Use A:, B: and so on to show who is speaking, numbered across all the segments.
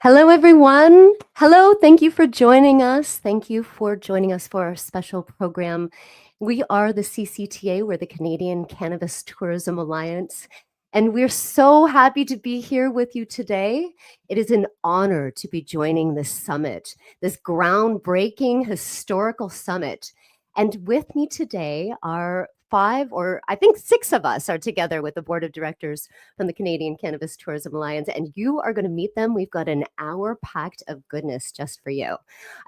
A: Hello, everyone. Hello. Thank you for joining us. Thank you for joining us for our special program. We are the CCTA, we're the Canadian Cannabis Tourism Alliance, and we're so happy to be here with you today. It is an honor to be joining this summit, this groundbreaking historical summit. And with me today are five, or I think six of us are together with the board of directors from the Canadian Cannabis Tourism Alliance, and you are going to meet them. We've got an hour packed of goodness just for you.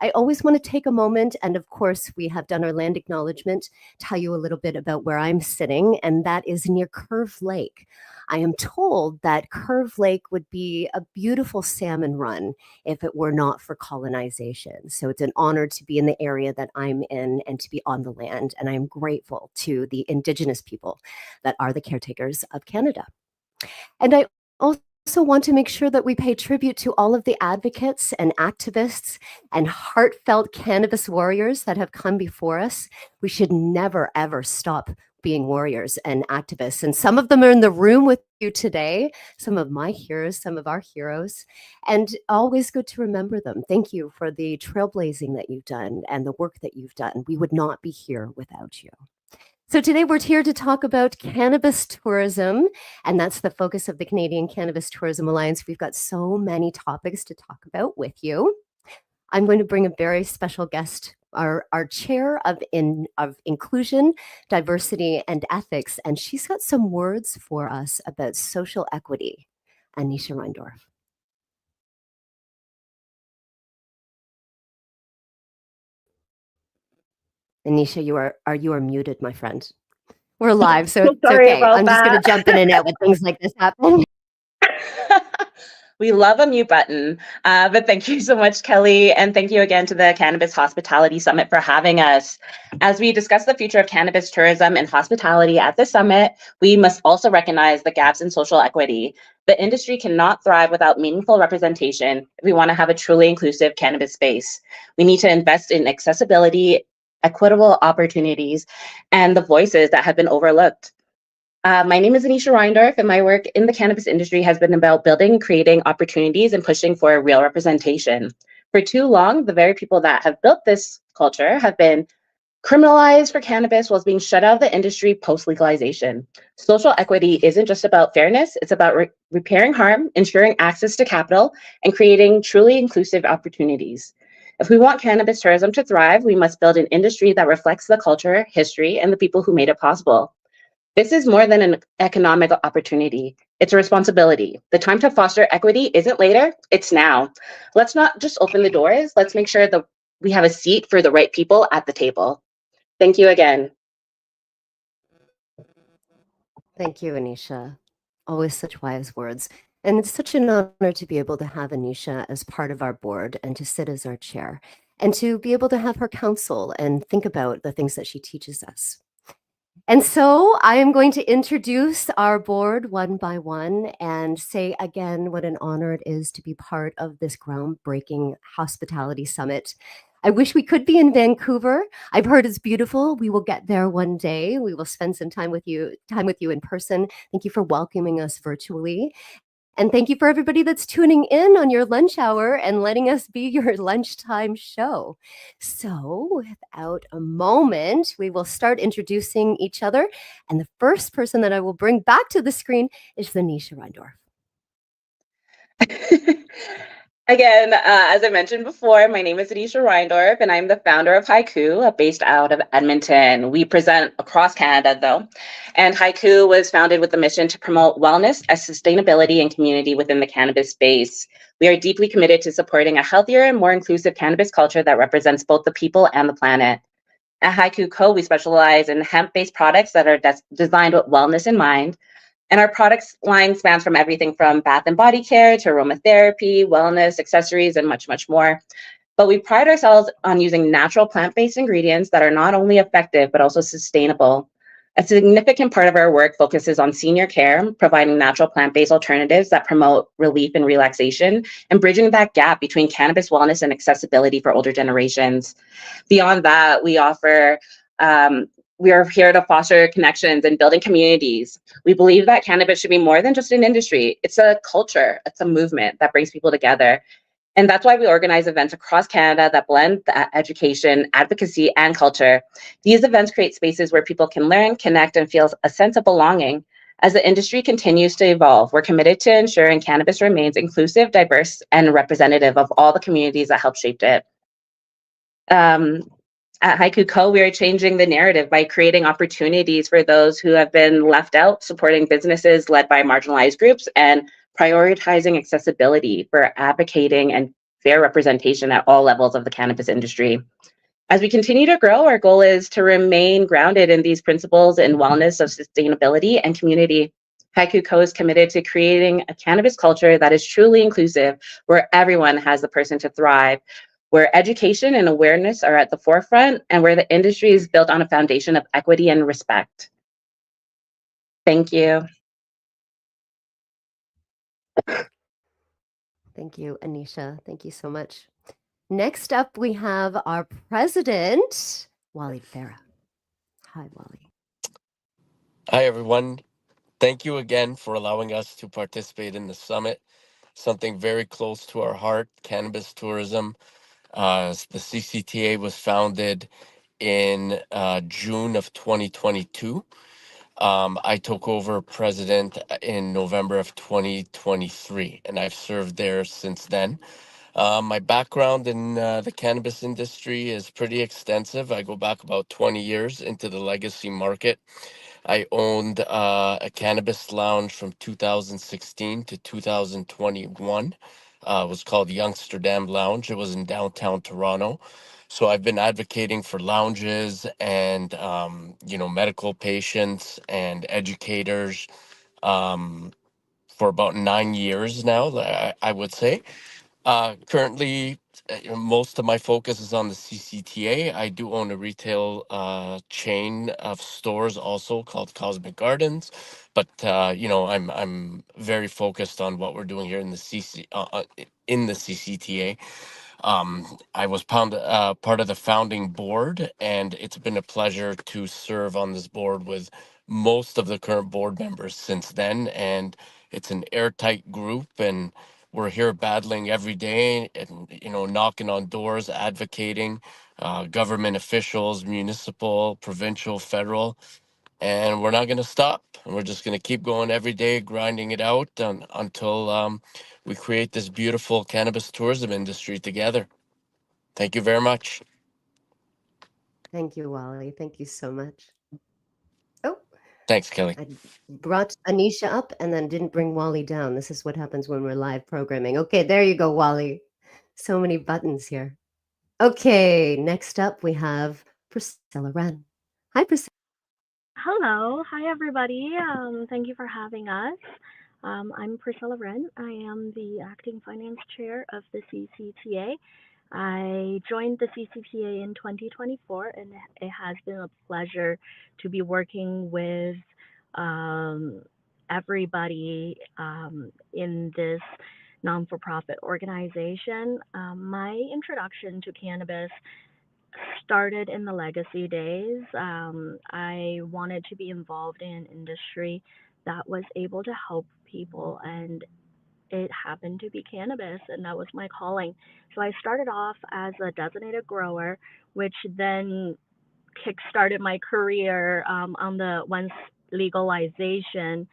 A: I always want to take a moment, and of course, we have done our land acknowledgement, tell you a little bit about where I'm sitting, and that is near Curve Lake. I am told that Curve Lake would be a beautiful salmon run if it were not for colonization. So it's an honor to be in the area that I'm in and to be on the land. And I am grateful to the Indigenous people that are the caretakers of Canada. And I also want to make sure that we pay tribute to all of the advocates and activists and heartfelt cannabis warriors that have come before us. We should never, ever stop being warriors and activists. And some of them are in the room with you today, some of my heroes, some of our heroes, and always good to remember them. Thank you for the trailblazing that you've done and the work that you've done. We would not be here without you. So today we're here to talk about cannabis tourism, and that's the focus of the Canadian Cannabis Tourism Alliance. We've got so many topics to talk about with you. I'm going to bring a very special guest, our chair of inclusion, diversity, and ethics, and she's got some words for us about social equity. Anisha Reindorf. Anisha, you are muted, my friend. We're live, so it's okay. I'm just going to jump in and out when things like this happen.
B: We love a mute button, but thank you so much, Kelly, and thank you again to the Cannabis Hospitality Summit for having us. As we discuss the future of cannabis tourism and hospitality at the summit, we must also recognize the gaps in social equity. The industry cannot thrive without meaningful representation if we want to have a truly inclusive cannabis space. We need to invest in accessibility, equitable opportunities, and the voices that have been overlooked. My name is Anisha Reindorf, and my work in the cannabis industry has been about building, creating opportunities, and pushing for real representation. For too long, the very people that have built this culture have been criminalized for cannabis while being shut out of the industry post-legalization. Social equity isn't just about fairness, it's about repairing harm, ensuring access to capital, and creating truly inclusive opportunities. If we want cannabis tourism to thrive, we must build an industry that reflects the culture, history, and the people who made it possible. This is more than an economic opportunity. It's a responsibility. The time to foster equity isn't later, it's now. Let's not just open the doors. Let's make sure that we have a seat for the right people at the table. Thank you again.
A: Thank you, Anisha. Always such wise words. And it's such an honor to be able to have Anisha as part of our board and to sit as our chair and to be able to have her counsel and think about the things that she teaches us. And so I am going to introduce our board one by one and say again what an honor it is to be part of this groundbreaking hospitality summit. I wish we could be in Vancouver. I've heard it's beautiful. We will get there one day. We will spend some time with you in person. Thank you for welcoming us virtually. And thank you for everybody that's tuning in on your lunch hour and letting us be your lunchtime show. So without a moment, we will start introducing each other. And the first person that I will bring back to the screen is Anisha Reindorf.
B: Again, as I mentioned before, my name is Anisha Reindorf, and I'm the founder of Haiku, based out of Edmonton. We present across Canada, though. And Haiku was founded with the mission to promote wellness, sustainability, and community within the cannabis space. We are deeply committed to supporting a healthier and more inclusive cannabis culture that represents both the people and the planet. At Haiku Co., we specialize in hemp-based products that are designed with wellness in mind. And our products line spans from everything from bath and body care to aromatherapy, wellness, accessories, and much, much more. But we pride ourselves on using natural plant-based ingredients that are not only effective, but also sustainable. A significant part of our work focuses on senior care, providing natural plant-based alternatives that promote relief and relaxation, and bridging that gap between cannabis wellness and accessibility for older generations. Beyond that, we are here to foster connections and building communities. We believe that cannabis should be more than just an industry. It's a culture, it's a movement that brings people together. And that's why we organize events across Canada that blend the education, advocacy, and culture. These events create spaces where people can learn, connect, and feel a sense of belonging. As the industry continues to evolve, we're committed to ensuring cannabis remains inclusive, diverse, and representative of all the communities that help shape it. Um, at Haiku Co., we are changing the narrative by creating opportunities for those who have been left out, supporting businesses led by marginalized groups, and prioritizing accessibility for advocating and fair representation at all levels of the cannabis industry. As we continue to grow, our goal is to remain grounded in these principles in wellness of sustainability and community. Haiku Co. is committed to creating a cannabis culture that is truly inclusive, where everyone has the person to thrive, where education and awareness are at the forefront, and where the industry is built on a foundation of equity and respect. Thank you.
A: Thank you, Anisha. Thank you so much. Next up, we have our president, Wally Farah. Hi, Wally.
C: Hi, everyone. Thank you again for allowing us to participate in the summit. Something very close to our heart, cannabis tourism. The CCTA was founded in June of 2022. I took over president in November of 2023, and I've served there since then. My background in the cannabis industry is pretty extensive. I go back about 20 years into the legacy market. I owned a cannabis lounge from 2016 to 2021. It was called Youngsterdam Lounge. It was in downtown Toronto. So I've been advocating for lounges and medical patients and educators for about 9 years now. I would say. Currently, most of my focus is on the CCTA. I do own a retail chain of stores also called Cosmic Gardens, but I'm very focused on what we're doing here in the in the CCTA. I was part of the founding board, and it's been a pleasure to serve on this board with most of the current board members since then. And it's an airtight group, and we're here battling every day, and knocking on doors, advocating, government officials, municipal, provincial, federal, and we're not going to stop. And we're just going to keep going every day, grinding it out until we create this beautiful cannabis tourism industry together. Thank you very much.
A: Thank you, Wally. Thank you so much. Oh,
C: Thanks, Kelly.
A: I brought Anisha up and then didn't bring Wally down. This is what happens when we're live programming. Okay, there you go, Wally. So many buttons here. Okay, next up we have Priscilla Wren. Hi, Priscilla.
D: Hello. Hi, everybody. Thank you for having us. I'm Priscilla Wren. I am the acting finance chair of the CCTA. I joined the CCTA in 2024, and it has been a pleasure to be working with um, everybody in this non for profit organization. My introduction to cannabis started in the legacy days. I wanted to be involved in an industry that was able to help people, and it happened to be cannabis, and that was my calling. So I started off as a designated grower, which then kickstarted my career on the once legalization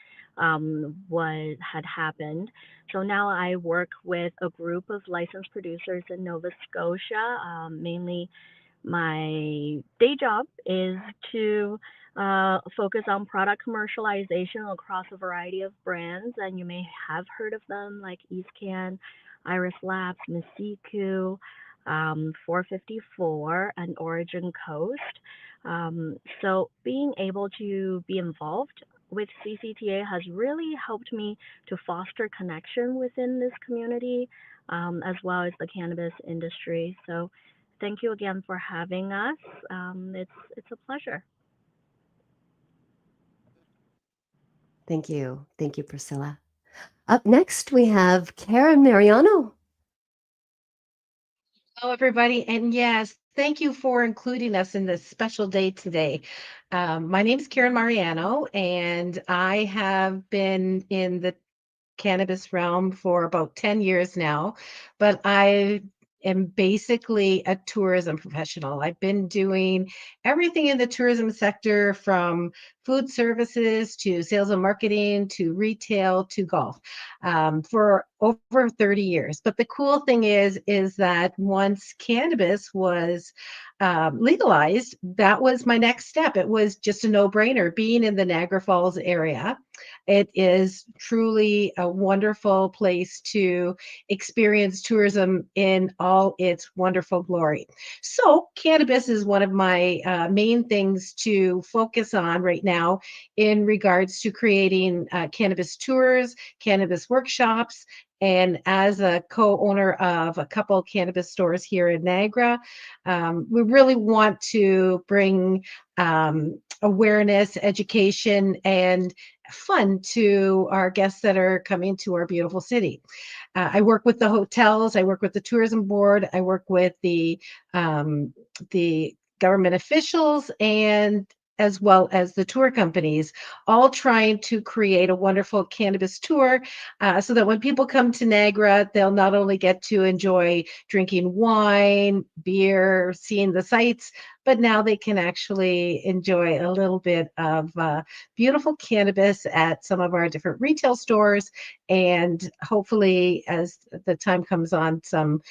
D: what had happened. So now I work with a group of licensed producers in Nova Scotia, mainly my day job is to focus on product commercialization across a variety of brands, and you may have heard of them like EastCan, Iris Labs, Masiku, 454, and Origin Coast. So being able to be involved with CCTA has really helped me to foster connection within this community, as well as the cannabis industry. So thank you again for having us. It's a pleasure.
A: Thank you. Thank you, Priscilla. Up next, we have Karen Mariano.
E: Hello, everybody. And yes, thank you for including us in this special day today. My name is Karen Mariano, and I have been in the cannabis realm for about 10 years now, but I am basically a tourism professional. I've been doing everything in the tourism sector, from food services to sales and marketing to retail to golf, for over 30 years. But the cool thing is that once cannabis was legalized, that was my next step. It was just a no-brainer. Being in the Niagara Falls area, it is truly a wonderful place to experience tourism in all its wonderful glory. So, cannabis is one of my main things to focus on right now in regards to creating cannabis tours, cannabis workshops. And as a co-owner of a couple cannabis stores here in Niagara, we really want to bring awareness, education, and fun to our guests that are coming to our beautiful city. I work with the hotels, I work with the tourism board, I work with the government officials, and as well as the tour companies, all trying to create a wonderful cannabis tour, so that when people come to Niagara, they'll not only get to enjoy drinking wine, beer, seeing the sights, but now they can actually enjoy a little bit of beautiful cannabis at some of our different retail stores, and hopefully, as the time comes on, some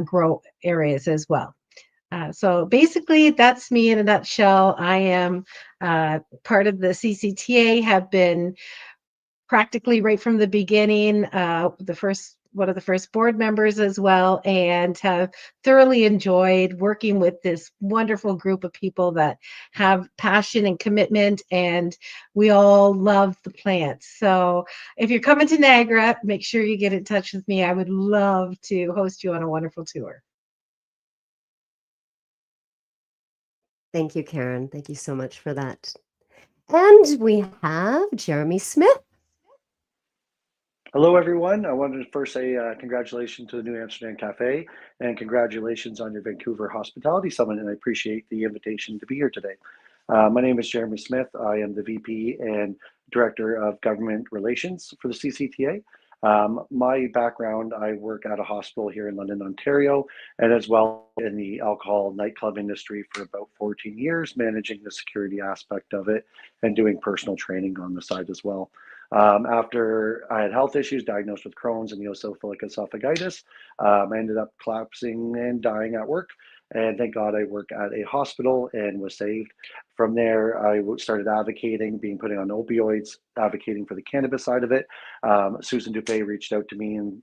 E: grow areas as well. So basically, that's me in a nutshell. I am part of the CCTA, have been practically right from the beginning, the first one of the first board members as well, and have thoroughly enjoyed working with this wonderful group of people that have passion and commitment, and we all love the plants. So if you're coming to Niagara, make sure you get in touch with me. I would love to host you on a wonderful tour.
A: Thank you, Karen. Thank you so much for that. And we have Jeremy Smith.
F: Hello, everyone. I wanted to first say congratulations to the New Amsterdam Cafe and congratulations on your Vancouver Hospitality Summit. And I appreciate the invitation to be here today. My name is Jeremy Smith. I am the VP and Director of Government Relations for the CCTA. My background, I work at a hospital here in London, Ontario, and as well in the alcohol nightclub industry for about 14 years, managing the security aspect of it and doing personal training on the side as well. After I had health issues, diagnosed with Crohn's and eosinophilic esophagitis, I ended up collapsing and dying at work. And thank God I work at a hospital and was saved. From there, I started advocating, being put on opioids, advocating for the cannabis side of it. Susan Dupé reached out to me and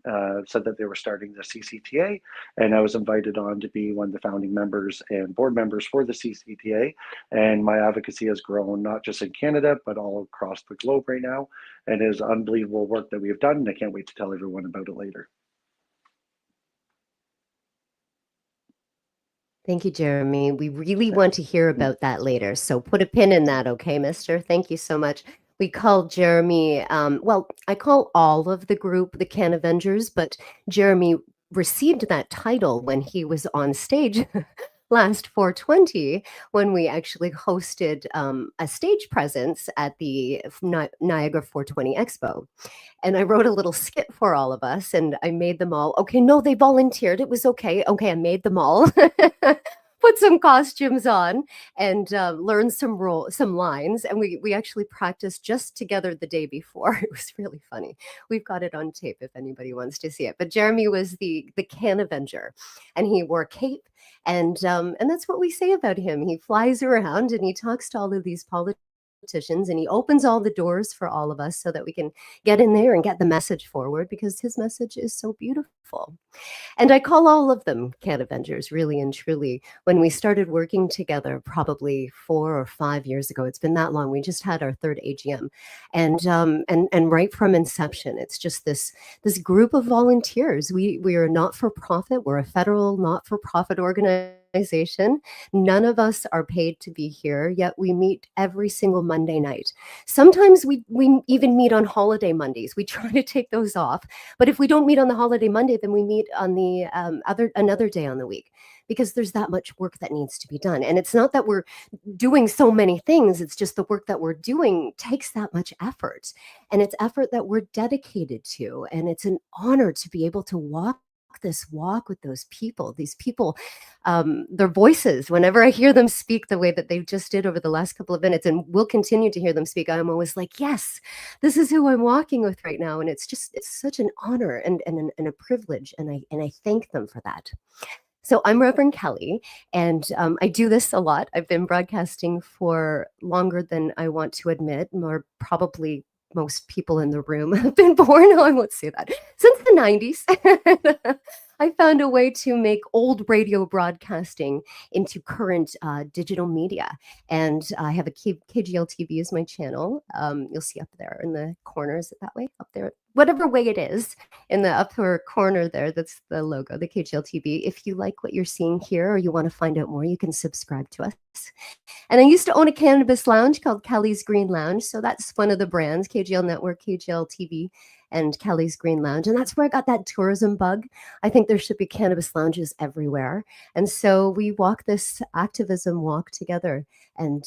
F: said that they were starting the CCTA, and I was invited on to be one of the founding members and board members for the CCTA. And my advocacy has grown not just in Canada, but all across the globe right now. And it is unbelievable work that we have done, and I can't wait to tell everyone about it later.
A: Thank you, Jeremy. We really want to hear about that later. So put a pin in that, okay, mister? Thank you so much. We call Jeremy, well, I call all of the group the Can Avengers, but Jeremy received that title when he was on stage last 420 when we actually hosted a stage presence at the Niagara 420 Expo. And I wrote a little skit for all of us, and I made them all, okay, no, they volunteered. It was okay. Okay, I made them all. Put some costumes on and learned some lines. And we actually practiced just together the day before. It was really funny. We've got it on tape if anybody wants to see it. But Jeremy was the Can Avenger, and he wore a cape. And that's what we say about him. He flies around and he talks to all of these politicians, and he opens all the doors for all of us so that we can get in there and get the message forward, because his message is so beautiful. And I call all of them Can Avengers, really and truly. When we started working together, probably 4 or 5 years ago, it's been that long. We just had our third AGM, and right from inception, it's just this group of volunteers. We are not for profit. We're a federal not for profit organization. None of us are paid to be here, yet we meet every single Monday night. Sometimes we even meet on holiday Mondays. We try to take those off, but if we don't meet on the holiday Monday, then we meet on the another day on the week, because there's that much work that needs to be done. And it's not that we're doing so many things, it's just the work that we're doing takes that much effort. And it's effort that we're dedicated to. And it's an honor to be able to walk this walk with those people, these people, their voices, whenever I hear them speak the way that they just did over the last couple of minutes, and we'll continue to hear them speak, I'm always like, yes, this is who I'm walking with right now. And it's such an honor and a privilege. And I thank them for that. So I'm Reverend Kelly, and I do this a lot. I've been broadcasting for longer than I want to admit, more probably most people in the room have been born. No, I won't say that. Since the 90s, I found a way to make old radio broadcasting into current digital media. And I have a KGL TV is my channel. You'll see up there in the corner. Is it that way? Up there? Whatever way it is, in the upper corner there, that's the logo, the KGL TV. If you like what you're seeing here or you want to find out more, you can subscribe to us. And I used to own a cannabis lounge called Kelly's Green Lounge. So that's one of the brands, KGL Network, KGL TV, and Kelly's Green Lounge. And that's where I got that tourism bug. I think there should be cannabis lounges everywhere. And so we walk this activism walk together. And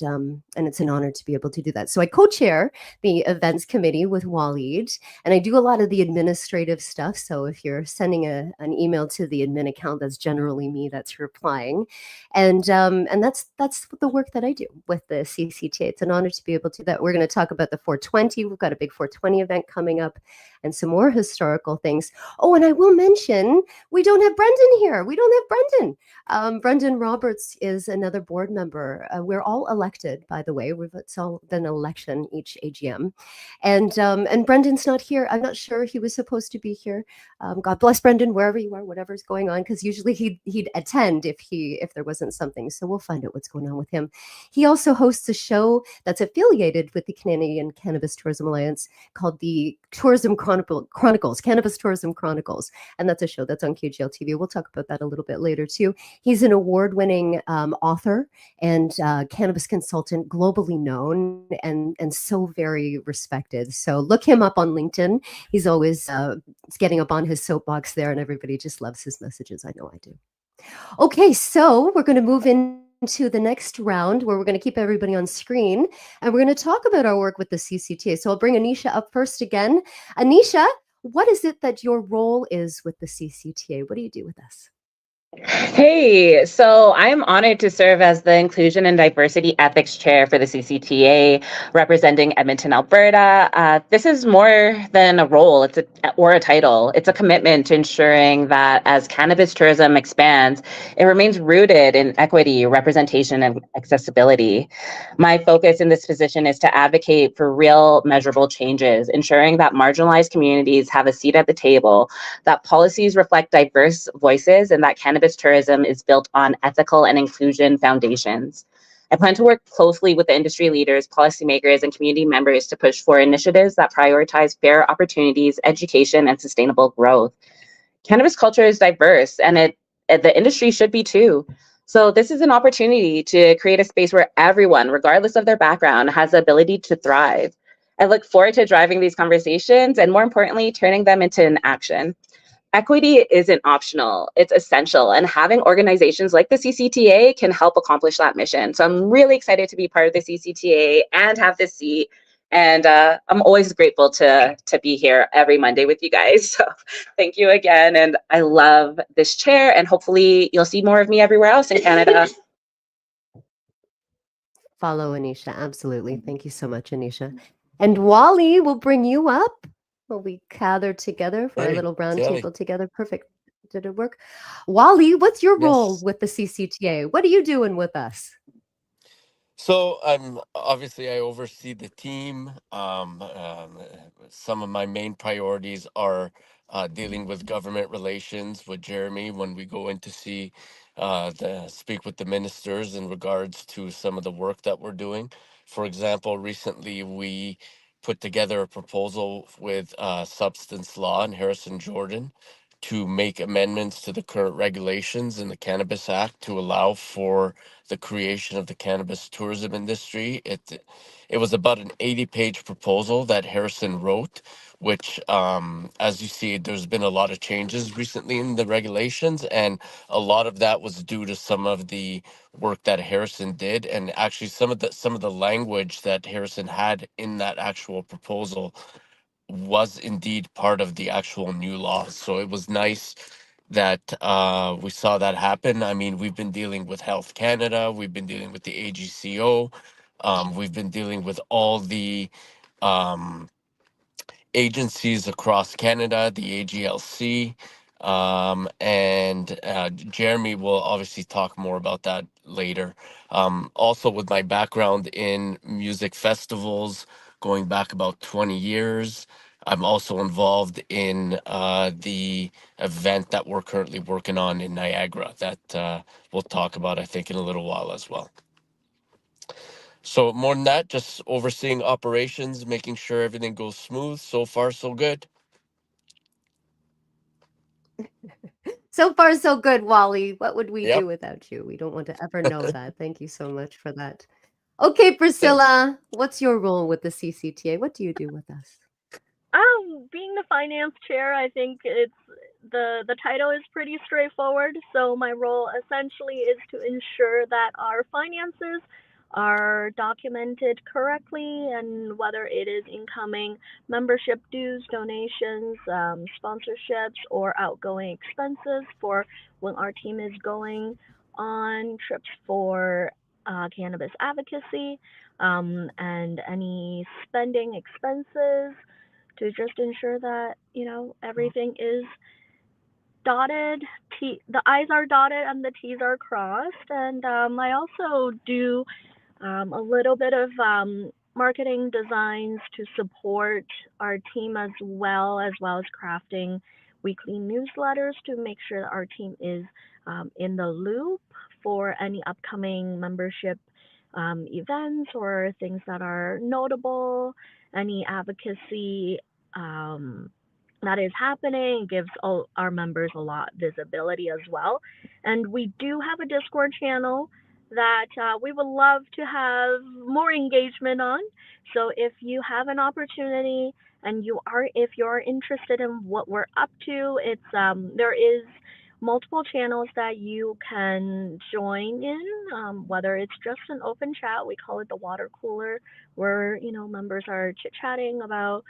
A: it's an honor to be able to do that. So I co-chair the events committee with Waleed, and I do a lot of the administrative stuff. So if you're sending an email to the admin account, that's generally me that's replying. And that's the work that I do with the CCTA. It's an honor to be able to do that. We're going to talk about the 420. We've got a big 420 event coming up and some more historical things. Oh, and I will mention, we don't have Brendan here. We don't have Brendan. Brendan Roberts is another board member. We're all elected, by the way. It's all been an election each AGM. And Brendan's not here. I'm not sure he was supposed to be here. God bless Brendan, wherever you are, whatever's going on, because usually he'd attend if there wasn't something. So we'll find out what's going on with him. He also hosts a show that's affiliated with the Canadian Cannabis Tourism Alliance called the Tourism Chronicles, Cannabis Tourism Chronicles. And that's a show that's on KGL TV. We'll talk about that a little bit later too. He's an award-winning author and cannabis consultant, globally known and so very respected. So look him up on LinkedIn. He's always getting up on his soapbox there, and everybody just loves his messages. I know I do. Okay, so we're going to move into the next round where we're going to keep everybody on screen, and we're going to talk about our work with the CCTA. So I'll bring Anisha up first again. Anisha, what is it that your role is with the CCTA? What do you do with us?
B: Hey, so I'm honored to serve as the Inclusion and Diversity Ethics Chair for the CCTA, representing Edmonton, Alberta. This is more than a role, or a title. It's a commitment to ensuring that as cannabis tourism expands, it remains rooted in equity, representation, and accessibility. My focus in this position is to advocate for real, measurable changes, ensuring that marginalized communities have a seat at the table, that policies reflect diverse voices, and that cannabis tourism is built on ethical and inclusion foundations. I plan to work closely with the industry leaders, policymakers, and community members to push for initiatives that prioritize fair opportunities, education, and sustainable growth. Cannabis culture is diverse, and the industry should be too. So this is an opportunity to create a space where everyone, regardless of their background, has the ability to thrive. I look forward to driving these conversations and, more importantly, turning them into an action. Equity isn't optional, it's essential. And having organizations like the CCTA can help accomplish that mission. So I'm really excited to be part of the CCTA and have this seat. And I'm always grateful to be here every Monday with you guys. So thank you again. And I love this chair, and hopefully you'll see more of me everywhere else in Canada.
A: Follow Anisha, absolutely. Thank you so much, Anisha. And Wally will bring you up. Will we gather together for a
C: Hey,
A: little round
C: Kelly.
A: table together? Perfect. Did it work? Wally, what's your role
C: Yes.
A: with the CCTA? What are you doing with us?
C: So I oversee the team. Some of my main priorities are dealing with government relations with Jeremy when we go in to speak with the ministers in regards to some of the work that we're doing. For example, recently we put together a proposal with Substance Law in Harrison, Jordan, to make amendments to the current regulations in the Cannabis Act to allow for the creation of the cannabis tourism industry. It was about an 80-page proposal that Harrison wrote, which, as you see, there's been a lot of changes recently in the regulations, and a lot of that was due to some of the work that Harrison did, and actually some of the language that Harrison had in that actual proposal was indeed part of the actual new law. So it was nice that we saw that happen. I mean, we've been dealing with Health Canada, we've been dealing with the AGCO, we've been dealing with all the um, agencies across Canada, the AGLC, and Jeremy will obviously talk more about that later. Also, with my background in music festivals, going back about 20 years, I'm also involved in the event that we're currently working on in Niagara that we'll talk about, I think, in a little while as well. So more than that, just overseeing operations, making sure everything goes smooth. So far, so good.
A: So far, so good, Wally. What would we
C: Yep.
A: do without you? We don't want to ever know that. Thank you so much for that. Okay,
C: Thanks.
A: Priscilla, what's your role with the CCTA? What do you do with us?
D: Being the finance chair, I think it's the title is pretty straightforward. So my role essentially is to ensure that our finances are documented correctly, and whether it is incoming membership dues, donations, sponsorships, or outgoing expenses for when our team is going on trips for cannabis advocacy, and any spending expenses, to just ensure that everything is dotted, the i's are dotted and the t's are crossed. And I also do a little bit of marketing designs to support our team, as well as crafting weekly newsletters to make sure that our team is in the loop for any upcoming membership events or things that are notable, any advocacy um, that is happening. Gives all our members a lot visibility as well. And we do have a Discord channel that we would love to have more engagement on. So if you have an opportunity and if you're interested in what we're up to, there is multiple channels that you can join in, whether it's just an open chat. We call it the water cooler, where members are chit chatting about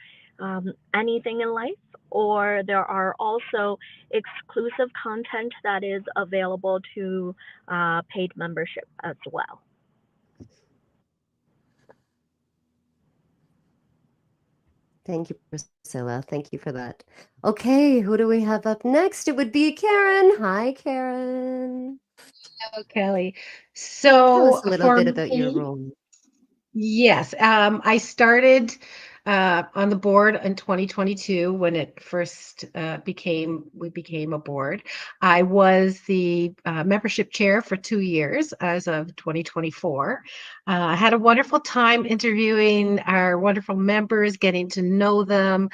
D: anything in life, or there are also exclusive content that is available to paid membership as well.
A: Thank you, Priscilla. Thank you for that. Okay, who do we have up next? It would be Karen. Hi, Karen.
E: Hello, Kelly.
A: Tell
E: So
A: us a little
E: for
A: bit about your
E: me,
A: role.
E: yes, I started on the board in 2022 when it first we became a board. I was the membership chair for 2 years as of 2024. I had a wonderful time interviewing our wonderful members, getting to know them,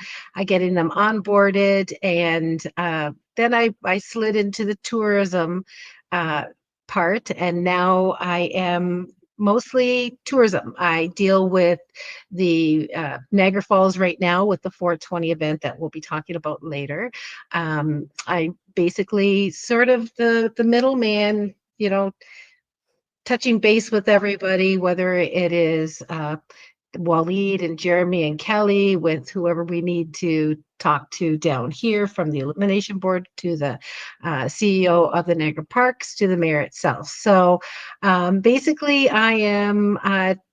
E: getting them onboarded, and then I slid into the tourism uh, part, and now I am mostly tourism. I deal with the Niagara Falls right now with the 420 event that we'll be talking about later. I basically sort of the middleman, touching base with everybody, whether it is Waleed and Jeremy and Kelly, with whoever we need to talk to down here, from the elimination board to the CEO of the Niagara Parks to the mayor itself. So basically, I am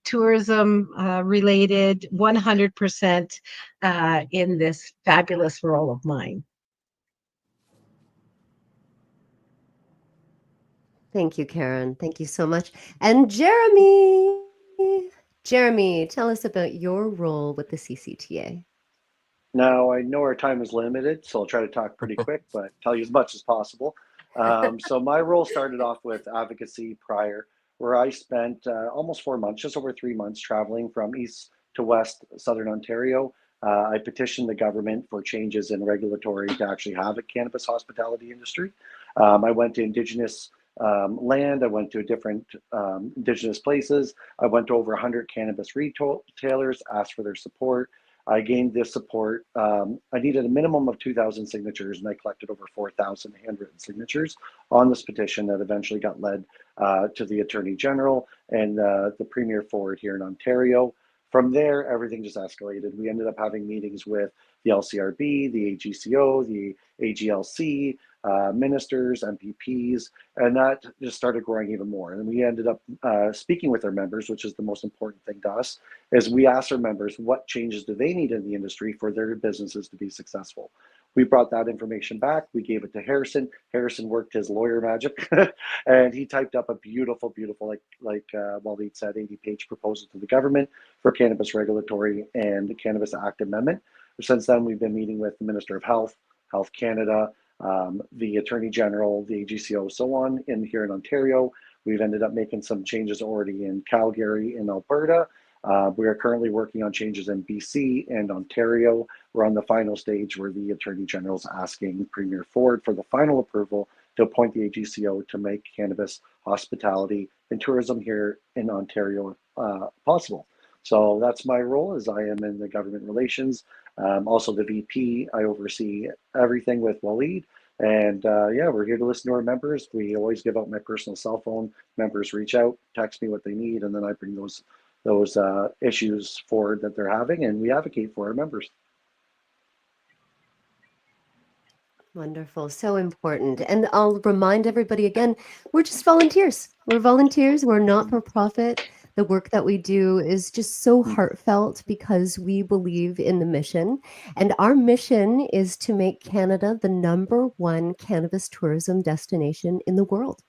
E: tourism related 100% in this fabulous role of mine.
A: Thank you, Karen. Thank you so much. And Jeremy. Jeremy, tell us about your role with the CCTA.
F: Now, I know our time is limited, so I'll try to talk pretty quick, but tell you as much as possible. So my role started off with advocacy prior, where I spent almost 4 months, just over 3 months, traveling from east to west Southern Ontario, I petitioned the government for changes in regulatory to actually have a cannabis hospitality industry. I went to Indigenous land. I went to different Indigenous places. I went to over 100 cannabis retailers, asked for their support. I gained this support. I needed a minimum of 2,000 signatures, and I collected over 4,000 handwritten signatures on this petition that eventually got led to the Attorney General and the Premier Ford here in Ontario. From there, everything just escalated. We ended up having meetings with the LCRB, the AGCO, the AGLC, ministers, MPPs, and that just started growing even more. And we ended up speaking with our members, which is the most important thing to us, is we asked our members what changes do they need in the industry for their businesses to be successful. We brought that information back. We gave it to Harrison. Harrison worked his lawyer magic, and he typed up a beautiful, like Waleed said, 80-page proposal to the government for cannabis regulatory and the Cannabis Act amendment. Since then, we've been meeting with the Minister of Health, Health Canada, the Attorney General, the AGCO, so on, here in Ontario. We've ended up making some changes already in Calgary and Alberta. We are currently working on changes in BC and Ontario. We're on the final stage where the Attorney General is asking Premier Ford for the final approval to appoint the AGCO to make cannabis hospitality and tourism here in Ontario possible. So that's my role, as I am in the government relations. Also the VP, I oversee everything with Waleed. And yeah, we're here to listen to our members. We always give out my personal cell phone. Members reach out, text me what they need, and then I bring those issues forward that they're having, and we advocate for our members.
A: Wonderful. So important. And I'll remind everybody again, we're just volunteers. We're volunteers. We're not for profit. The work that we do is just so heartfelt because we believe in the mission. And our mission is to make Canada the #1 cannabis tourism destination in the world.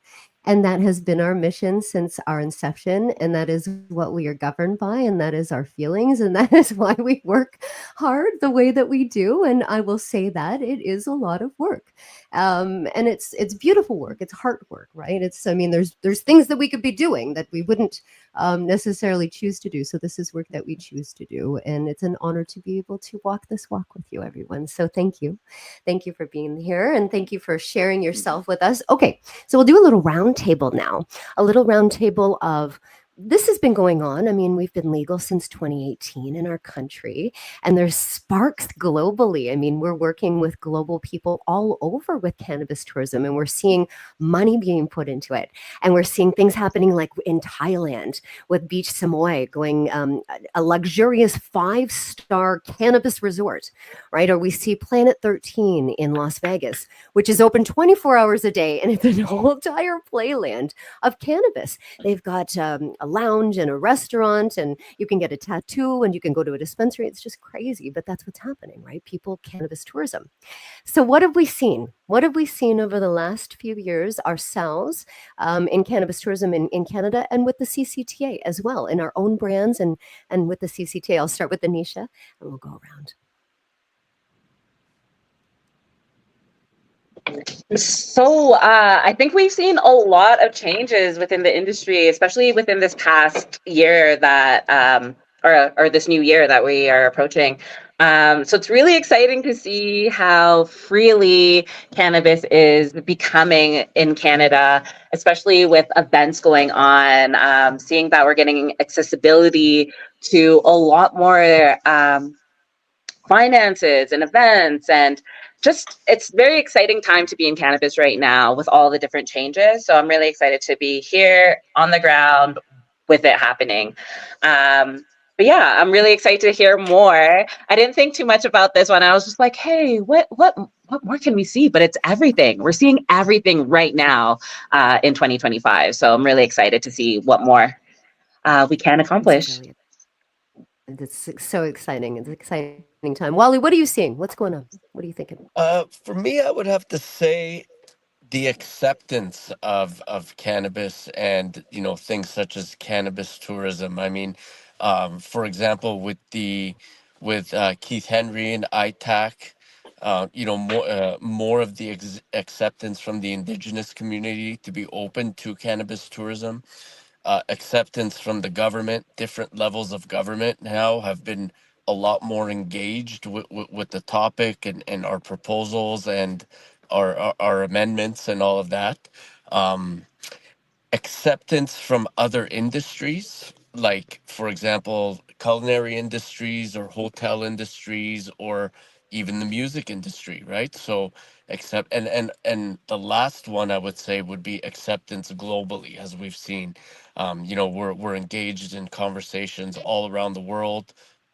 A: And that has been our mission since our inception. And that is what we are governed by. And that is our feelings. And that is why we work hard the way that we do. And I will say that it is a lot of work. And it's beautiful work. It's hard work, right? I mean, there's things that we could be doing that we wouldn't necessarily choose to do. So this is work that we choose to do. And it's an honor to be able to walk this walk with you, everyone. So thank you. Thank you for being here. And thank you for sharing yourself with us. Okay, so we'll do a little round table now, a little round table of this has been going on. I mean, we've been legal since 2018 in our country, and there's sparks globally. I mean, we're working with global people all over with cannabis tourism, and we're seeing money being put into it. And we're seeing things happening like in Thailand with Beach Samoy going a luxurious 5-star cannabis resort, right? Or we see Planet 13 in Las Vegas, which is open 24 hours a day, and it's an whole entire playland of cannabis. They've got a lounge and a restaurant, and you can get a tattoo, and you can go to a dispensary. It's just crazy, but that's what's happening, right? People, cannabis tourism. So what have we seen? What have we seen over the last few years ourselves in cannabis tourism in Canada and with the CCTA as well, in our own brands and with the CCTA? I'll start with Anisha, and we'll go around.
B: So I think we've seen a lot of changes within the industry, especially within this past year that, or this new year that we are approaching. So it's really exciting to see how freely cannabis is becoming in Canada, especially with events going on, seeing that we're getting accessibility to a lot more finances and events, and just it's very exciting time to be in cannabis right now with all the different changes. So I'm really excited to be here on the ground with it happening. But yeah, I'm really excited to hear more. I didn't think too much about this one. I was just like, hey, what more can we see? But it's everything. We're seeing everything right now in 2025. So I'm really excited to see what more we can accomplish.
A: It's so exciting. It's an exciting time. Wally, what are you seeing? What's going on? What are you thinking?
C: For me, I would have to say the acceptance of cannabis and things such as cannabis tourism. I mean, for example, with Keith Henry and ITAC, more of the acceptance from the Indigenous community to be open to cannabis tourism. Acceptance from the government, different levels of government now have been a lot more engaged with the topic and our proposals and our amendments and all of that. Um, Acceptance from other industries, like for example culinary industries or hotel industries or even the music industry, right? So accept and the last one I would say would be acceptance globally. As we've seen, we're engaged in conversations all around the world: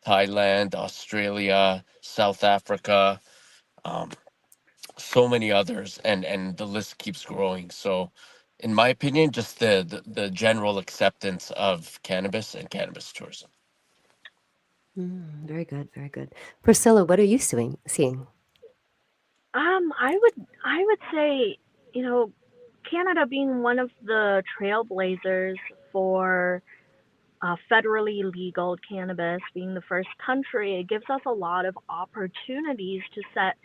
C: Thailand, Australia, South Africa, um, so many others, and the list keeps growing. So in my opinion, just the general acceptance of cannabis and cannabis tourism.
A: Very good, very good. Priscilla, what are you seeing?
D: I would say, you know, Canada being one of the trailblazers for federally legal cannabis, being the first country, it gives us a lot of opportunities to set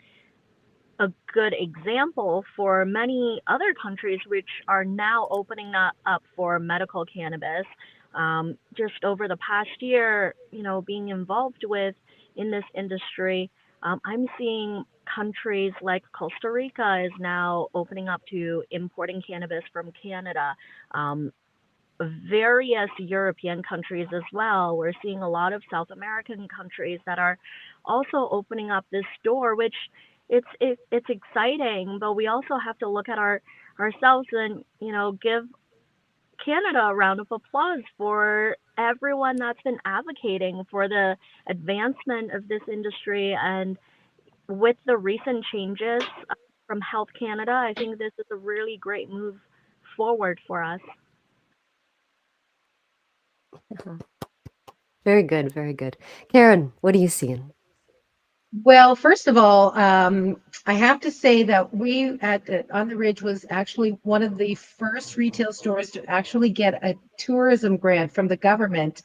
D: a good example for many other countries which are now opening up for medical cannabis. Just over the past year, being involved with in this industry, I'm seeing countries like Costa Rica is now opening up to importing cannabis from Canada. Um, Various European countries as well. We're seeing a lot of South American countries that are also opening up this door, which it's exciting, but we also have to look at ourselves and give Canada a round of applause for everyone that's been advocating for the advancement of this industry. And with the recent changes from Health Canada, I think this is a really great move forward for us.
A: Uh-huh. Very good, very good. Karen, what are you seeing?
E: Well, first of all, I have to say that we on the Ridge was actually one of the first retail stores to actually get a tourism grant from the government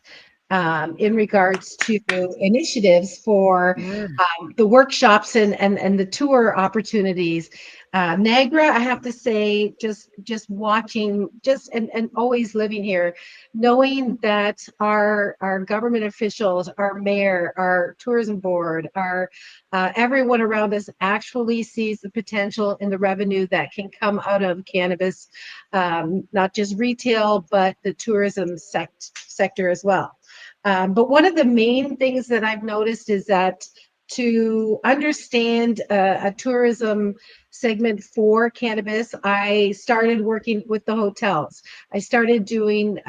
E: in regards to initiatives for
A: Yeah.
E: the workshops and the tour opportunities. Niagara, I have to say, just watching, and always living here, knowing that our government officials, our mayor, our tourism board, our everyone around us actually sees the potential in the revenue that can come out of cannabis, not just retail, but the tourism sector as well. But one of the main things that I've noticed is that to understand a tourism segment for cannabis, I started working with the hotels. I started doing,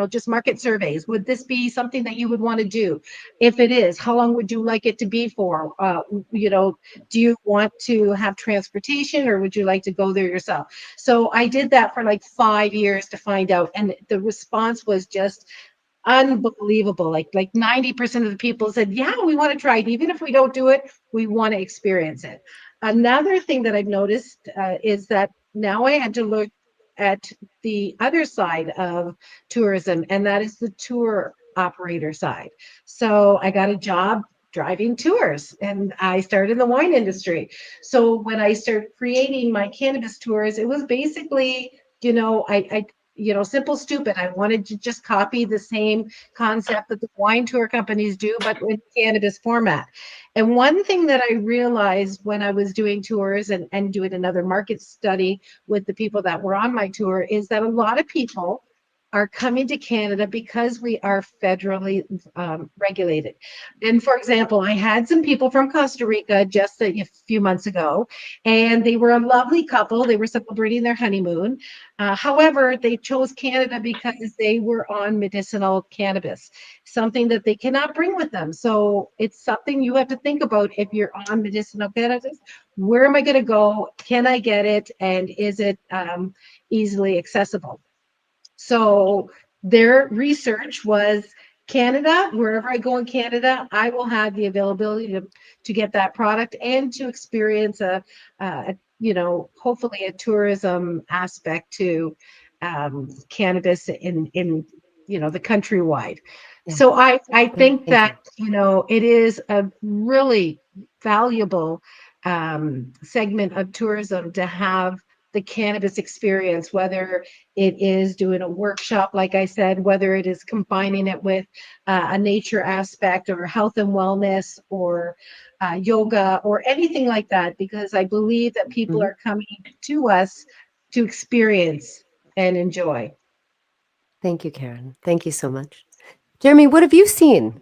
E: just market surveys. Would this be something that you would want to do? If it is, how long would you like it to be for? Do you want to have transportation or would you like to go there yourself? So I did that for like 5 years to find out, and the response was just unbelievable. Like 90% of the people said, yeah, we want to try it. Even if we don't do it, we want to experience it. Another thing that I've noticed is that now I had to look at the other side of tourism, and that is the tour operator side. So I got a job driving tours and I started in the wine industry. So when I started creating my cannabis tours, it was basically, simple, stupid. I wanted to just copy the same concept that the wine tour companies do, but in cannabis format. And one thing that I realized when I was doing tours and doing another market study with the people that were on my tour is that a lot of people are coming to Canada because we are federally regulated. And for example, I had some people from Costa Rica just a few months ago, and they were a lovely couple. They were celebrating their honeymoon. However, they chose Canada because they were on medicinal cannabis, something that they cannot bring with them. So it's something you have to think about if you're on medicinal cannabis. Where am I going to go? Can I get it? And is it easily accessible? So their research was Canada, wherever I go in Canada, I will have the availability to get that product and to experience hopefully a tourism aspect to cannabis in the countrywide.
A: Yeah.
E: So I think
A: Thank
E: that,
A: you.
E: it is a really valuable segment of tourism to have the cannabis experience, whether it is doing a workshop, like I said, whether it is combining it with a nature aspect or health and wellness or yoga or anything like that, because I believe that people are coming to us to experience and enjoy.
A: Thank you, Karen. Thank you so much. Jeremy, what have you seen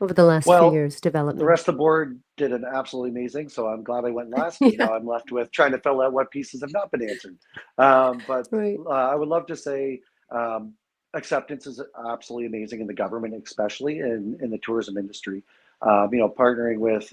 A: over the last few
F: Well,
A: years
F: the
A: development?
F: rest of the board did an absolutely amazing, so I'm glad I went last because
A: Yeah,
F: now I'm left with trying to fill out what pieces have not been answered. But
A: right.
F: I would love to say um, acceptance is absolutely amazing in the government, especially in the tourism industry. Partnering with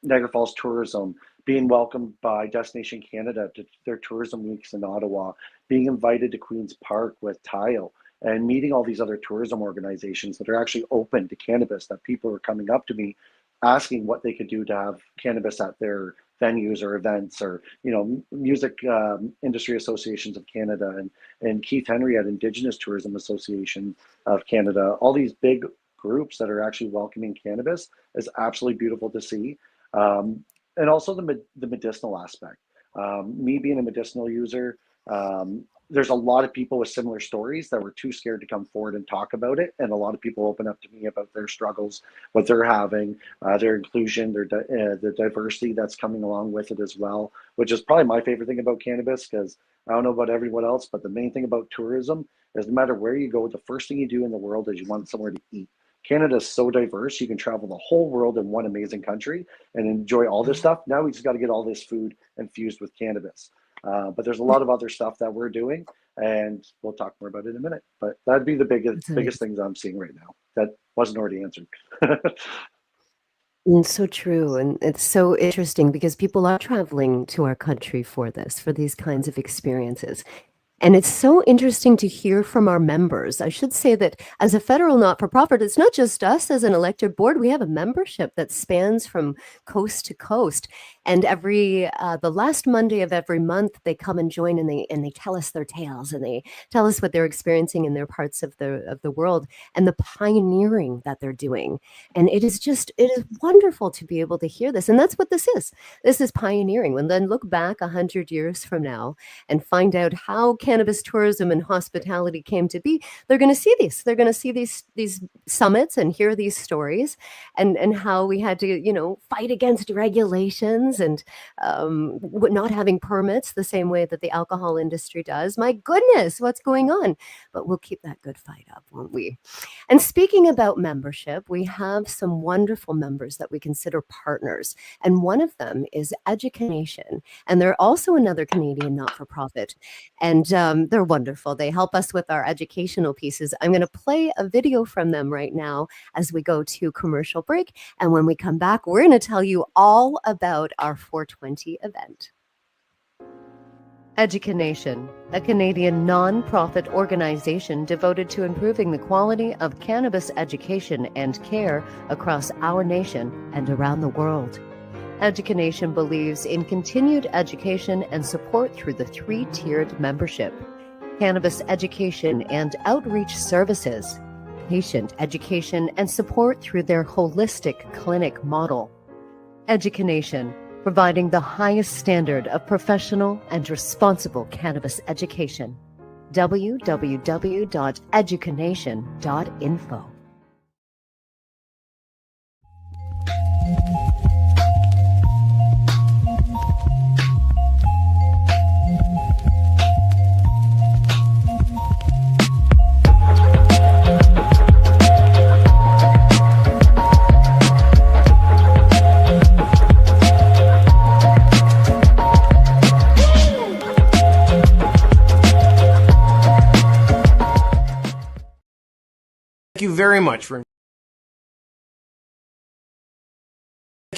F: Niagara Falls Tourism, being welcomed by Destination Canada to their tourism weeks in Ottawa, being invited to Queen's Park with Tile, and meeting all these other tourism organizations that are actually open to cannabis, that people are coming up to me asking what they could do to have cannabis at their venues or events, or music industry associations of Canada, and Keith Henry at Indigenous Tourism Association of Canada. All these big groups that are actually welcoming cannabis is absolutely beautiful to see. And also the medicinal aspect. Me being a medicinal user, there's a lot of people with similar stories that were too scared to come forward and talk about it, and a lot of people open up to me about their struggles, what they're having, their inclusion, the diversity that's coming along with it as well, which is probably my favorite thing about cannabis, because I don't know about everyone else, but the main thing about tourism is no matter where you go, the first thing you do in the world is you want somewhere to eat. Canada is so diverse; you can travel the whole world in one amazing country and enjoy all this stuff. Now we just got to get all this food infused with cannabis. But there's a lot of other stuff that we're doing, and we'll talk more about it in a minute. But that'd be the
A: That's
F: biggest
A: amazing.
F: things I'm seeing right now that wasn't already answered.
A: And so true. And it's so interesting because people are traveling to our country for this, for these kinds of experiences. And it's so interesting to hear from our members. I should say that as a federal not-for-profit, it's not just us as an elected board. We have a membership that spans from coast to coast. And the last Monday of every month, they come and join, and they tell us their tales, and they tell us what they're experiencing in their parts of the world and the pioneering that they're doing. And it is wonderful to be able to hear this. And that's what this is. This is pioneering. And then look back 100 years from now and find out how cannabis tourism and hospitality came to be. They're going to see these. They're going to see these summits and hear these stories, and how we had to fight against regulations and not having permits the same way that the alcohol industry does. My goodness, what's going on? But we'll keep that good fight up, won't we? And speaking about membership, we have some wonderful members that we consider partners, and one of them is Educanation, and they're also another Canadian not-for-profit. And they're wonderful. They help us with our educational pieces. I'm going to play a video from them right now as we go to commercial break. And when we come back, we're going to tell you all about our 420 event. Educanation, a Canadian non-profit organization devoted to improving the quality of cannabis education and care across our nation and around the world. Educanation believes in continued education and support through the 3-tiered membership: cannabis education and outreach services, patient education and support through their holistic clinic model. Educanation, providing the highest standard of professional and responsible cannabis education. www.educanation.info.
G: Thank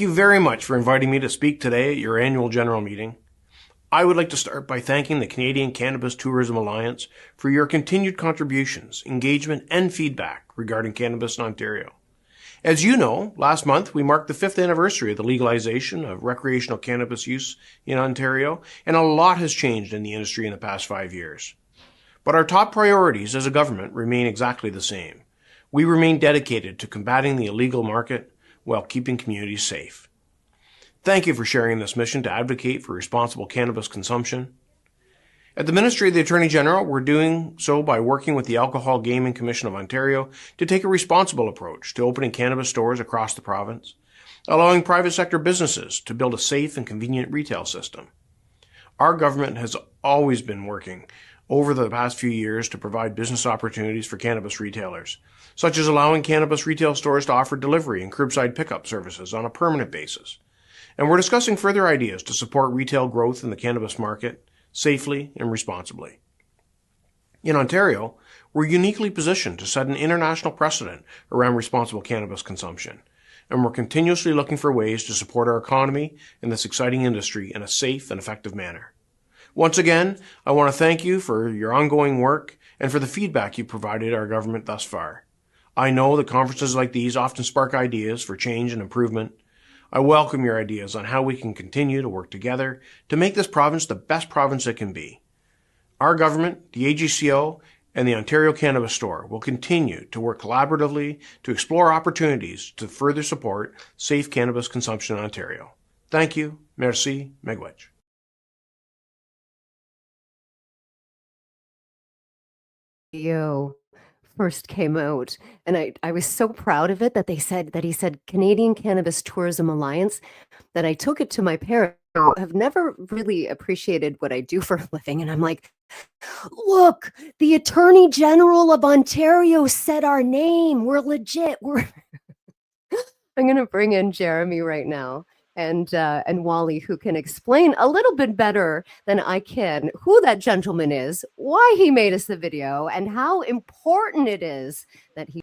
G: you very much for inviting me to speak today at your annual general meeting. I would like to start by thanking the Canadian Cannabis Tourism Alliance for your continued contributions, engagement, and feedback regarding cannabis in Ontario. As you know, last month we marked the 5th anniversary of the legalization of recreational cannabis use in Ontario, and a lot has changed in the industry in the past 5 years. But our top priorities as a government remain exactly the same. We remain dedicated to combating the illegal market while keeping communities safe. Thank you for sharing this mission to advocate for responsible cannabis consumption. At the Ministry of the Attorney General, we're doing so by working with the Alcohol Gaming Commission of Ontario to take a responsible approach to opening cannabis stores across the province, allowing private sector businesses to build a safe and convenient retail system. Our government has always been working over the past few years to provide business opportunities for cannabis retailers, such as allowing cannabis retail stores to offer delivery and curbside pickup services on a permanent basis. And we're discussing further ideas to support retail growth in the cannabis market safely and responsibly. In Ontario, we're uniquely positioned to set an international precedent around responsible cannabis consumption, and we're continuously looking for ways to support our economy and this exciting industry in a safe and effective manner. Once again, I want to thank you for your ongoing work and for the feedback you provided our government thus far. I know that conferences like these often spark ideas for change and improvement. I welcome your ideas on how we can continue to work together to make this province the best province it can be. Our government, the AGCO, and the Ontario Cannabis Store will continue to work collaboratively to explore opportunities to further support safe cannabis consumption in Ontario. Thank you. Merci. Miigwech.
A: Video first came out, and I was so proud of it that he said Canadian Cannabis Tourism Alliance, that I took it to my parents who have never really appreciated what I do for a living, and I'm like, look, the Attorney General of Ontario said our name. We're legit. I'm going to bring in Jeremy right now and Wally, who can explain a little bit better than I can who that gentleman is, why he made us the video, and how important it is that he.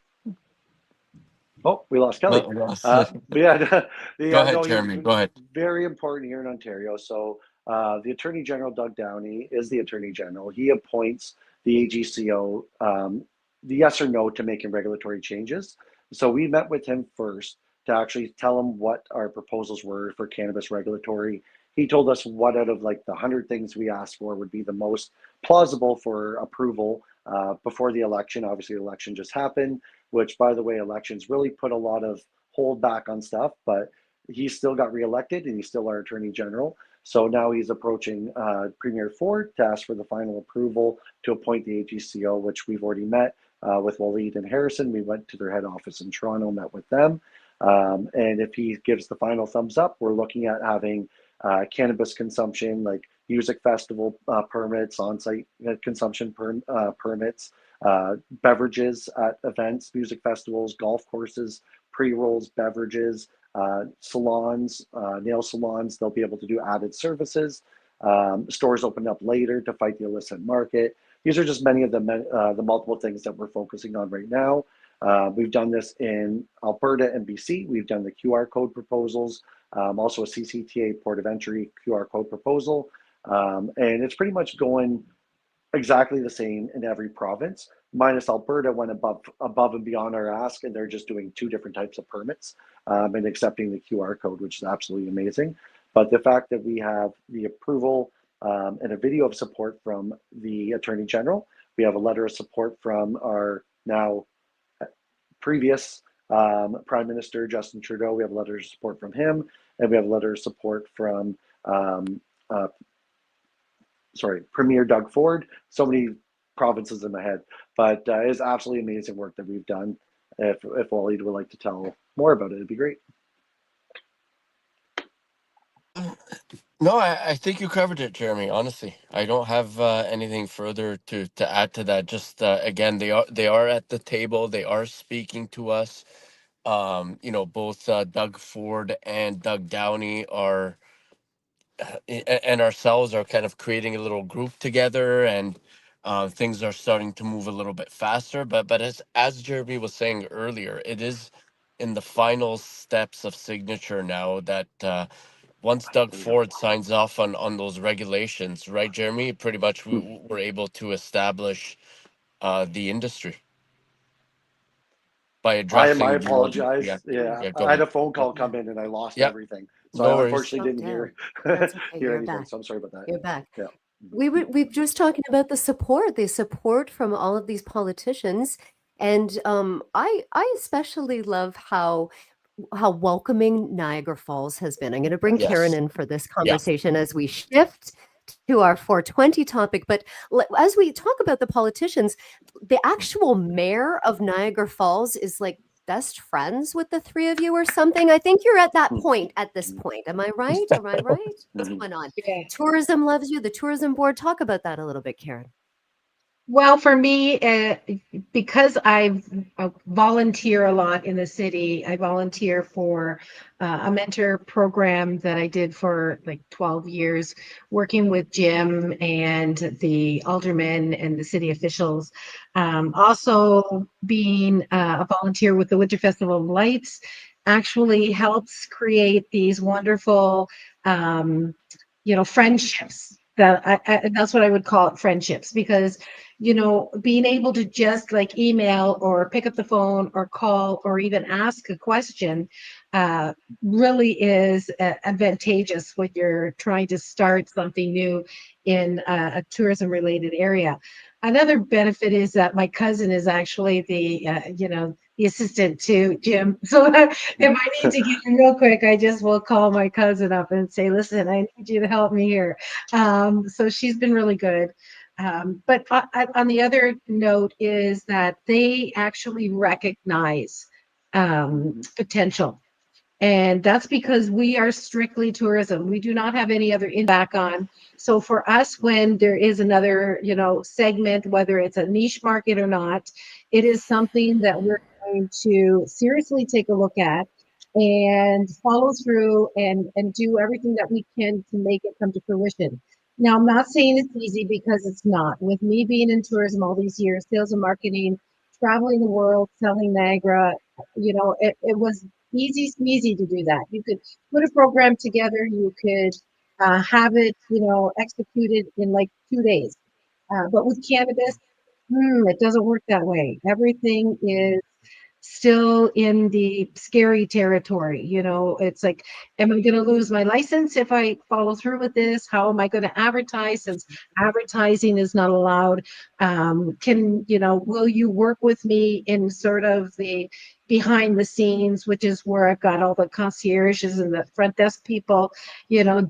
F: Oh, we lost Kelly. But yeah,
C: Go ahead,
F: no,
C: Jeremy. Go ahead.
F: very important here in Ontario. So the Attorney General, Doug Downey, is the Attorney General. He appoints the AGCO the yes or no to making regulatory changes. So we met with him first to actually tell him what our proposals were for cannabis regulatory. He told us what out of like the 100 things we asked for would be the most plausible for approval before the election. Obviously, the election just happened, which, by the way, elections really put a lot of hold back on stuff, but he still got reelected and he's still our Attorney General. So now he's approaching Premier Ford to ask for the final approval to appoint the AGCO, which we've already met with Waleed and Harrison. We went to their head office in Toronto, met with them. And if he gives the final thumbs up, we're looking at having cannabis consumption, like music festival permits, on-site consumption permits, beverages at events, music festivals, golf courses, pre-rolls, beverages, salons, nail salons. They'll be able to do added services. Stores open up later to fight the illicit market. These are just many of the multiple things that we're focusing on right now. We've done this in Alberta and BC. We've done the QR code proposals, also a CCTA port of entry QR code proposal. And it's pretty much going exactly the same in every province, minus Alberta went above and beyond our ask, and they're just doing 2 different types of permits and accepting the QR code, which is absolutely amazing. But the fact that we have the approval and a video of support from the Attorney General, we have a letter of support from our now previous Prime Minister Justin Trudeau, we have a letter of support from him, and we have a letter of support from Premier Doug Ford. So many provinces in my head, but it's absolutely amazing work that we've done. If Waleed would like to tell more about it, it'd be great.
C: No, I think you covered it, Jeremy. Honestly, I don't have anything further to add to that. Just again, they are at the table. They are speaking to us. Both Doug Ford and Doug Downey are and ourselves are kind of creating a little group together, and things are starting to move a little bit faster. But as Jeremy was saying earlier, it is in the final steps of signature now that once Doug Ford signs off on those regulations, right, Jeremy? Pretty much we're able to establish the industry by
F: I
C: addressing.
F: apologize.
C: Yeah, go
F: I had
C: ahead.
F: a phone call come in and I lost
C: Yeah,
F: everything. So
C: no
F: I
C: worries.
F: unfortunately didn't hear
A: That's okay.
F: hear
A: You're
F: anything.
A: back.
F: So I'm sorry about that.
A: You're back.
F: Yeah.
A: We've just talking about the support from all of these politicians, and I especially love how how welcoming Niagara Falls has been. I'm going to bring Karen
C: Yes.
A: in for this
C: Yeah.
A: conversation as we shift to our 420 topic. But as we talk about the politicians, the actual mayor of Niagara Falls is like best friends with the three of you or something. I think you're at that point at this point. Am I right? Am I right? What's going on?
E: Yeah.
A: Tourism loves you. The tourism board. Talk about that a little bit, Karen.
E: Well, for me, because I volunteer a lot in the city, I volunteer for a mentor program that I did for like 12 years, working with Jim and the aldermen and the city officials. Also, being a volunteer with the Winter Festival of Lights actually helps create these wonderful, friendships. That's what I would call it, friendships, because being able to just like email or pick up the phone or call or even ask a question uh, really is advantageous when you're trying to start something new in a tourism related area. Another benefit is that my cousin is actually the assistant to Jim. So if I need to get in real quick, I just will call my cousin up and say, listen, I need you to help me here. So she's been really good. But on the other note is that they actually recognize potential. And that's because we are strictly tourism. We do not have any other back on. So for us, when there is another, segment, whether it's a niche market or not, it is something that we're going to seriously take a look at and follow through and do everything that we can to make it come to fruition. Now, I'm not saying it's easy because it's not. With me being in tourism all these years, sales and marketing, traveling the world, selling Niagara, it was easy smeezy to do that. You could put a program together, you could have it, executed in like 2 days. But with cannabis, it doesn't work that way. Everything is still in the scary territory. It's like, am I going to lose my license if I follow through with this? How am I going to advertise since advertising is not allowed? Will you work with me in sort of the behind the scenes, which is where I've got all the concierges and the front desk people,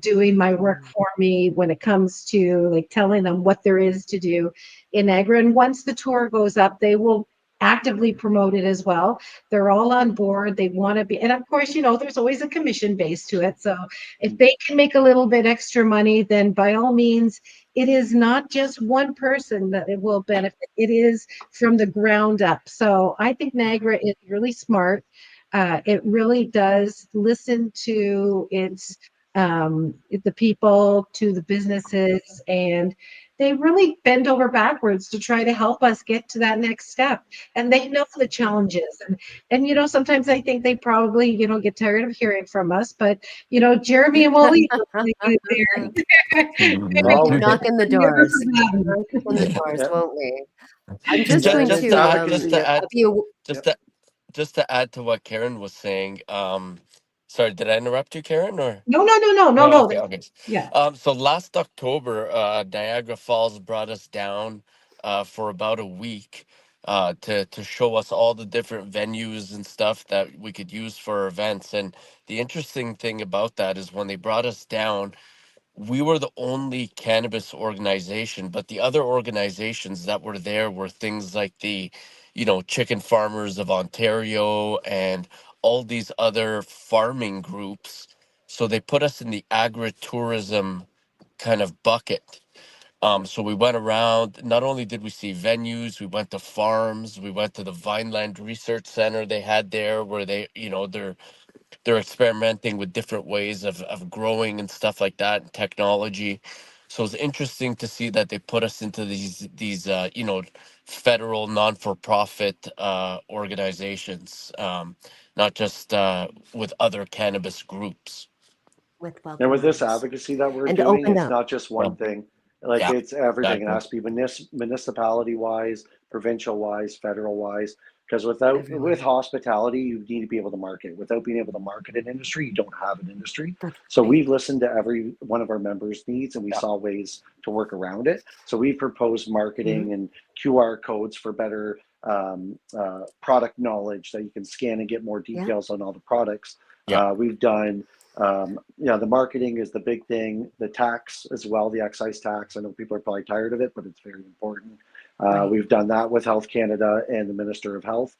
E: doing my work for me when it comes to like telling them what there is to do in Niagara. And once the tour goes up, they will actively promote it as well. They're all on board. They want to be, and of course, there's always a commission base to it. So if they can make a little bit extra money, then by all means, it is not just one person that it will benefit. It is from the ground up. So I think Niagara is really smart. It really does listen to the people, to the businesses, and they really bend over backwards to try to help us get to that next step. And they know the challenges. And sometimes I think they probably, get tired of hearing from us. But, Jeremy and Wally are really good there.
A: We'll
C: No,
A: keep
C: we
A: knocking the
E: Never
A: doors.
E: forgotten.
A: Knocking on the doors,
F: Yeah.
A: won't we? I'm just
F: Yeah,
A: going
F: and
C: just to
A: to
C: add,
F: advocacy.
A: be a,
C: just
F: Yep.
C: to just to add to what Karen was saying. Sorry, did I interrupt you, Karen? Or
E: No, no, no, no, no,
C: no?
E: no.
C: Okay, okay.
E: Yeah.
C: So last October, Niagara Falls brought us down for about a week to show us all the different venues and stuff that we could use for events. And the interesting thing about that is when they brought us down, we were the only cannabis organization, but the other organizations that were there were things like the, Chicken Farmers of Ontario and all these other farming groups. So they put us in the agritourism kind of bucket. So we went around. Not only did we see venues, we went to farms. We went to the Vineland Research Center they had there, where they're experimenting with different ways of growing and stuff like that, and technology. So it's interesting to see that they put us into these federal non-for-profit organizations, not just with other cannabis groups.
A: with
F: And with
A: welcome
F: this
A: groups
F: advocacy that we're
A: and
F: doing,
A: opened
F: it's
A: up.
F: not just
C: Yeah,
F: one thing. Like
C: yeah,
F: it's everything. It
C: exactly.
F: has to be municipality wise, provincial wise, federal wise. Because with
A: Everywhere.
F: hospitality, you need to be able to market. Without being able to market an industry, you don't have an industry.
A: That's
F: So
A: right.
F: we've listened to every one of our members' needs, and we
C: Yeah.
F: saw ways to work around it. So we proposed
A: Mhm.
F: marketing and QR codes for better product knowledge that you can scan and get more details on all the products. We've done, the marketing is the big thing, the tax as well, the excise tax. I know people are probably tired of it, but it's very important. We've done that with Health Canada and the Minister of Health.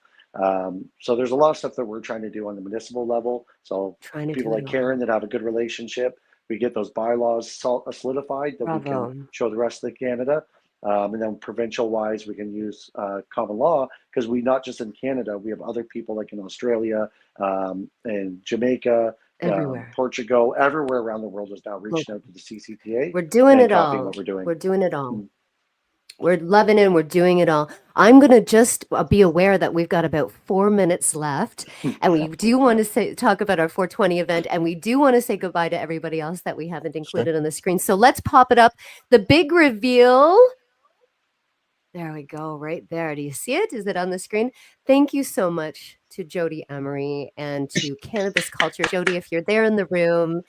F: So there's a lot of stuff that we're trying to do on the municipal level. So people like Karen that have a good relationship, we get those bylaws solidified that we can show the rest of Canada. And then provincial wise, we can use common law, because we not just in Canada, we have other people like in Australia and Jamaica, Portugal, everywhere around the world is now reaching out to the CCTA.
A: We're doing it all.
F: What we're doing.
A: We're doing it all. We're loving it and we're doing it all. I'm going to just be aware that we've got about 4 minutes left, and we do want to talk about our 420 event, and we do want to say goodbye to everybody else that we haven't included on the screen. So let's pop it up. The big reveal. There we go, right there. Do you see it? Is it on the screen? Thank you so much to Jody Emery and to Cannabis Culture. Jody, if you're there in the room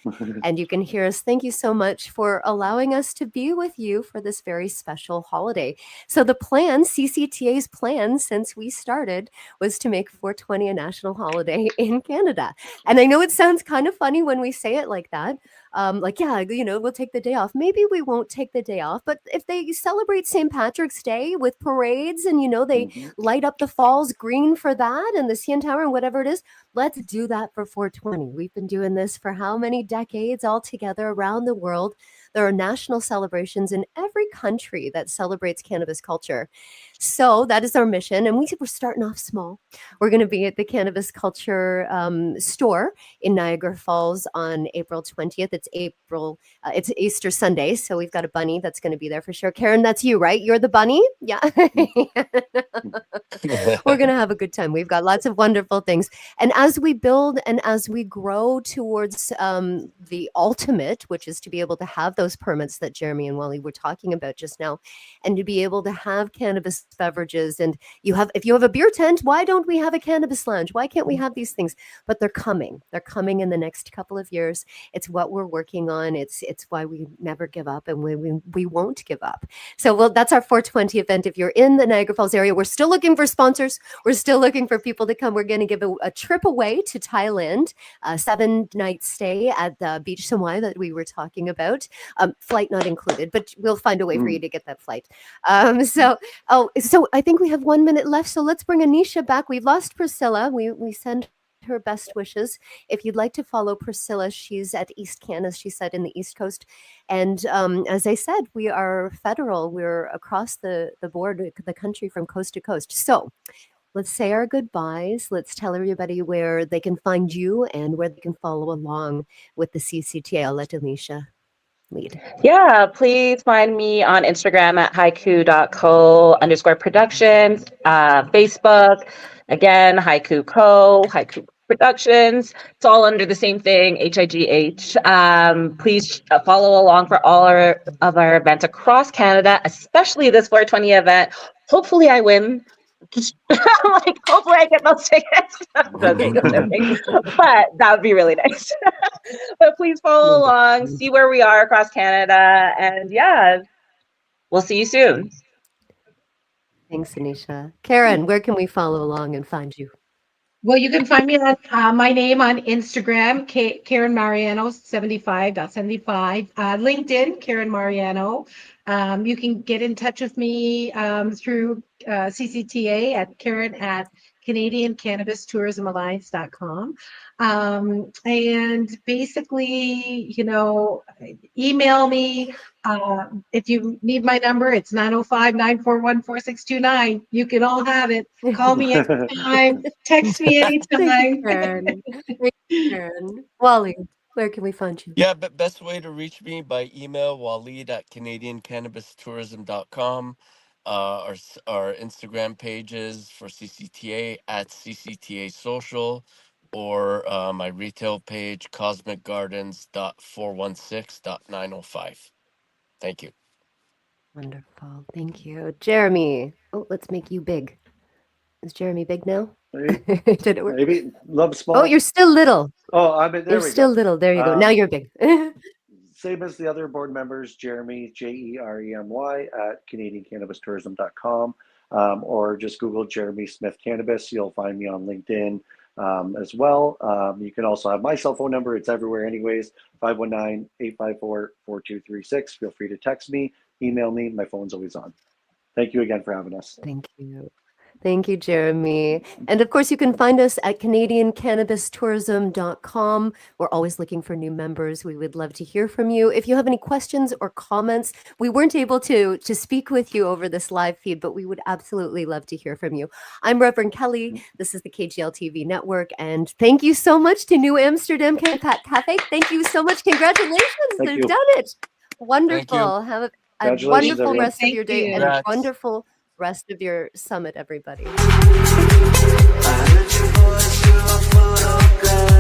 A: and you can hear us, thank you so much for allowing us to be with you for this very special holiday. So the plan, CCTA's plan since we started, was to make 420 a national holiday in Canada. And I know it sounds kind of funny when we say it like that. We'll take the day off. Maybe we won't take the day off, but if they celebrate St. Patrick's Day with parades and, they light up the falls green for that and the CN Tower and whatever it is, let's do that for 420. We've been doing this for how many decades all together around the world. There are national celebrations in every country that celebrates cannabis culture. So that is our mission. And we're starting off small. We're going to be at the Cannabis Culture store in Niagara Falls on April 20th. It's Easter Sunday. So we've got a bunny that's going to be there for sure. Karen, that's you, right? You're the bunny? Yeah. We're going to have a good time. We've got lots of wonderful things. And as we build and as we grow towards the ultimate, which is to be able to have those permits that Jeremy and Wally were talking about just now, and to be able to have cannabis beverages. And if you have a beer tent, why don't we have a cannabis lounge? Why can't we have these things? But they're coming. They're coming in the next couple of years. It's what we're working on. It's why we never give up, and we won't give up. So that's our 420 event. If you're in the Niagara Falls area, we're still looking for sponsors. We're still looking for people to come. We're going to give a trip away to Thailand, a 7-night stay at the Beach Samui that we were talking about. Flight not included, but we'll find a way for you to get that flight. So I think we have 1 minute left. So let's bring Anisha back. We've lost Priscilla. We send her best wishes. If you'd like to follow Priscilla, she's at East Can, as she said, in the East Coast. And as I said, we are federal. We're across the board, the country from coast to coast. So let's say our goodbyes. Let's tell everybody where they can find you and where they can follow along with the CCTA. I'll let Anisha lead.
B: Yeah, please find me on Instagram at haiku.co_productions, Facebook, again, Haiku Co, Haiku Productions. It's all under the same thing, HIGH. Please follow along for all of our events across Canada, especially this 420 event. Hopefully I win. Hopefully I get those tickets. But that would be really nice. But please follow along, see where we are across Canada, and we'll see you soon.
A: Thanks, Anisha. Karen, where can we follow along and find you?
E: Well, you can find me on my name on Instagram, Karen Mariano 75.75. LinkedIn, Karen Mariano. You can get in touch with me through CCTA at Karen at CanadianCannabisTourismAlliance.com. And basically, email me. If you need my number, it's 905-941-4629. You can all have it. Call me anytime. Text me anytime.
A: Thank you, Karen. Wally, where can we find you?
C: Yeah, but best way to reach me by email, Waleed at CanadianCannabisTourism.com. Our Instagram pages for CCTA at CCTA Social, or my retail page, cosmicgardens.416.905. Thank you.
A: Wonderful. Thank you. Jeremy. Oh, let's make you big. Is Jeremy big now?
F: Maybe.
A: Did it work?
F: Maybe. Love small.
A: Oh, you're still little.
F: Oh, I mean, there
A: You're
F: we
A: still
F: go.
A: little. There you go. Now you're big.
F: Same as the other board members, Jeremy, Jeremy, at CanadianCannabisTourism.com. or just Google Jeremy Smith Cannabis. You'll find me on LinkedIn as well. You can also have my cell phone number. It's everywhere anyways, 519-854-4236. Feel free to text me, email me. My phone's always on. Thank you again for having us.
A: Thank you. Thank you, Jeremy. And of course, you can find us at CanadianCannabisTourism.com. We're always looking for new members. We would love to hear from you. If you have any questions or comments, we weren't able to speak with you over this live feed, but we would absolutely love to hear from you. I'm Reverend Kelly. This is the KGL TV network. And thank you so much to New Amsterdam Cafe. Thank you so much. Congratulations. They've done it. Wonderful. Have a wonderful
F: everyone.
A: rest of your day and
C: Congrats.
A: wonderful rest of your summit, everybody.
H: I heard your voice through a photogram.